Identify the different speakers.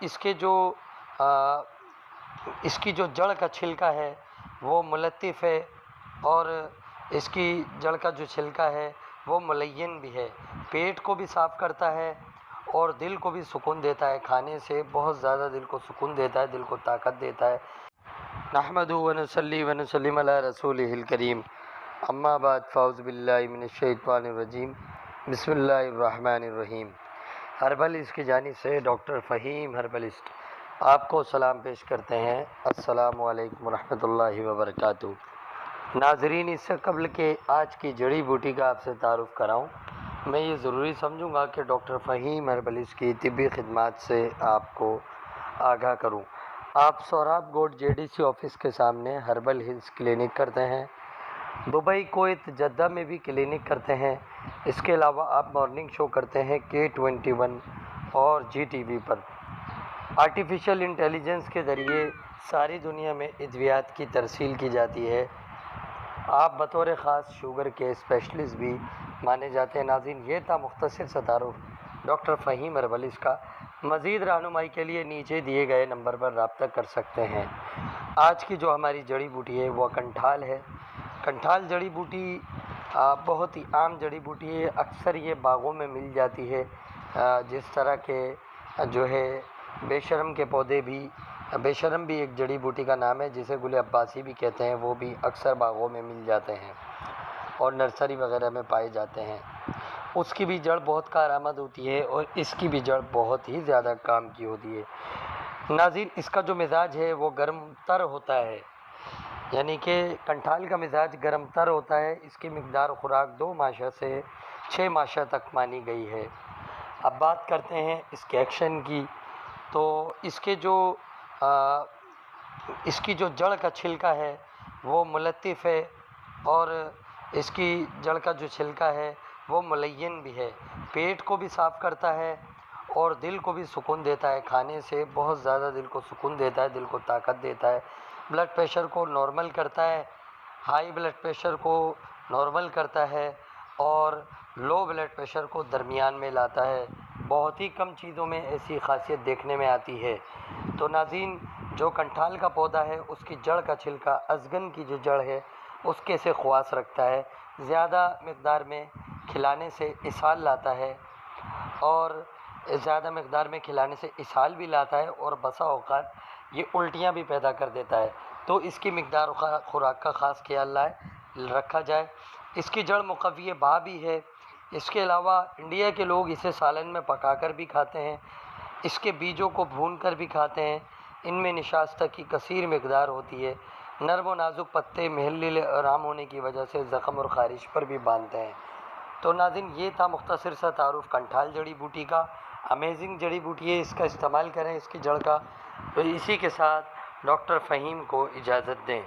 Speaker 1: اس کے جو اس کی جو جڑ کا چھلکا ہے وہ ملطف ہے، اور اس کی جڑ کا جو چھلکا ہے وہ ملین بھی ہے، پیٹ کو بھی صاف کرتا ہے اور دل کو بھی سکون دیتا ہے، کھانے سے بہت زیادہ دل کو سکون دیتا ہے، دل کو طاقت دیتا ہے۔ نحمدہ ونصلی ونسلم علی رسولہ الکریم، اما بعد فاعوذ باللہ من الشیطان الرجیم، بسم اللہ الرحمن الرحیم۔ ہربلسٹ کی جانب سے ڈاکٹر فہیم ہربلسٹ آپ کو سلام پیش کرتے ہیں۔ السلام علیکم ورحمۃ اللہ وبرکاتہ۔ ناظرین، اس سے قبل کہ آج کی جڑی بوٹی کا آپ سے تعارف کراؤں، میں یہ ضروری سمجھوں گا کہ ڈاکٹر فہیم ہربلسٹ کی طبی خدمات سے آپ کو آگاہ کروں۔ آپ سوراب گوڈ JDC آفس کے سامنے ہربل ہلز کلینک کرتے ہیں، دبئی، کویت، جدہ میں بھی کلینک کرتے ہیں۔ اس کے علاوہ آپ مارننگ شو کرتے ہیں K21 اور GTV پر۔ آرٹیفیشل انٹیلیجنس کے ذریعے ساری دنیا میں ادویات کی ترسیل کی جاتی ہے۔ آپ بطور خاص شوگر کے اسپیشلسٹ بھی مانے جاتے ہیں۔ ناظرین، یہ تھا مختصر سا تعارف ڈاکٹر فہیم ہربلسٹ کا۔ مزید رہنمائی کے لیے نیچے دیے گئے نمبر پر رابطہ کر سکتے ہیں۔ آج کی جو ہماری جڑی بوٹی ہے وہ کنٹھال ہے۔ کنٹھال جڑی بوٹی بہت ہی عام جڑی بوٹی ہے، اکثر یہ باغوں میں مل جاتی ہے، جس طرح کے جو ہے بے شرم کے پودے بھی، بے شرم بھی ایک جڑی بوٹی کا نام ہے جسے گل عباسی بھی کہتے ہیں، وہ بھی اکثر باغوں میں مل جاتے ہیں اور نرسری وغیرہ میں پائے جاتے ہیں۔ اس کی بھی جڑ بہت کارآمد ہوتی ہے اور اس کی بھی جڑ بہت ہی زیادہ کام کی ہوتی ہے۔ ناظرین، اس کا جو مزاج ہے وہ گرم تر ہوتا ہے، یعنی کہ کنٹھال کا مزاج گرم تر ہوتا ہے۔ اس کی مقدار خوراک 2 ماشا سے 6 ماشا تک مانی گئی ہے۔ اب بات کرتے ہیں اس کے ایکشن کی، تو اس کی جو جڑ کا چھلکا ہے وہ ملطف ہے، اور اس کی جڑ کا جو چھلکا ہے وہ ملین بھی ہے، پیٹ کو بھی صاف کرتا ہے اور دل کو بھی سکون دیتا ہے، کھانے سے بہت زیادہ دل کو سکون دیتا ہے، دل کو طاقت دیتا ہے، بلڈ پریشر کو نارمل کرتا ہے، ہائی بلڈ پریشر کو نارمل کرتا ہے اور لو بلڈ پریشر کو درمیان میں لاتا ہے۔ بہت ہی کم چیزوں میں ایسی خاصیت دیکھنے میں آتی ہے۔ تو ناظرین، جو کنٹھال کا پودا ہے اس کی جڑ کا چھلکا ازگن کی جو جڑ ہے اس کے سے خواص رکھتا ہے، زیادہ مقدار میں کھلانے سے اسہال لاتا ہے، اور زیادہ مقدار میں کھلانے سے اسہال بھی لاتا ہے، اور بسا اوقات یہ الٹیاں بھی پیدا کر دیتا ہے۔ تو اس کی مقدار خوراک کا خاص خیال رکھا جائے۔ اس کی جڑ مقوی باء بھی ہے۔ اس کے علاوہ انڈیا کے لوگ اسے سالن میں پکا کر بھی کھاتے ہیں، اس کے بیجوں کو بھون کر بھی کھاتے ہیں۔ ان میں نشاستہ کی کثیر مقدار ہوتی ہے۔ نرم و نازک پتے محل آرام ہونے کی وجہ سے زخم اور خارش پر بھی باندھتے ہیں۔ تو ناظرین، یہ تھا مختصر سا تعارف کنٹھال جڑی بوٹی کا۔ امیزنگ جڑی بوٹی ہے، اس کا استعمال کریں، اس کی جڑ کا۔ تو اسی کے ساتھ ڈاکٹر فہیم کو اجازت دیں۔